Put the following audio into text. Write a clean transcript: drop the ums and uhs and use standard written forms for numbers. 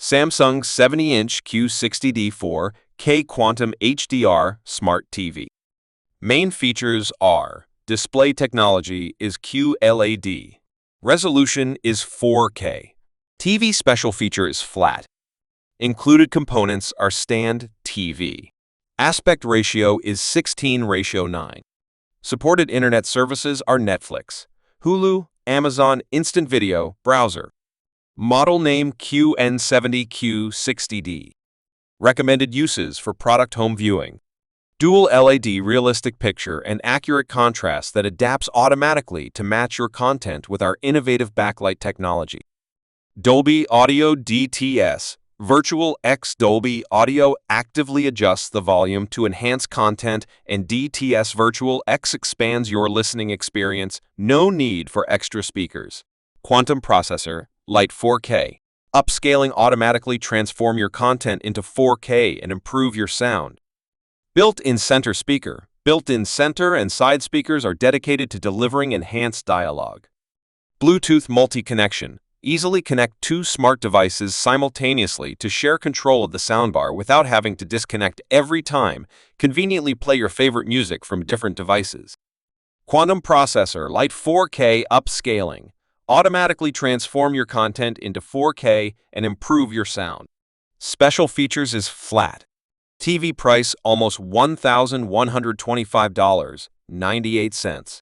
Samsung 70-inch Q60D 4K Quantum HDR Smart TV. Main features are: display technology is QLED. Resolution is 4K. TV special feature is flat. Included components are stand TV. Aspect ratio is 16:9. Supported internet services are Netflix, Hulu, Amazon Instant Video, browser. Model name QN70 Q60D. Recommended uses for product home viewing. Dual LED realistic picture and accurate contrast that adapts automatically to match your content with our innovative backlight technology. Dolby Audio DTS. Virtual X Dolby Audio actively adjusts the volume to enhance content, and DTS Virtual X expands your listening experience. No need for extra speakers. Quantum processor, Light 4K. Upscaling automatically transform your content into 4K and improve your sound. Built-in center speaker. Built-in center and side speakers are dedicated to delivering enhanced dialogue. Bluetooth multi-connection. Easily connect two smart devices simultaneously to share control of the soundbar without having to disconnect every time. Conveniently play your favorite music from different devices. Quantum processor, Light 4K upscaling. Automatically transform your content into 4K and improve your sound. Special features is flat. TV price almost $1,125.98.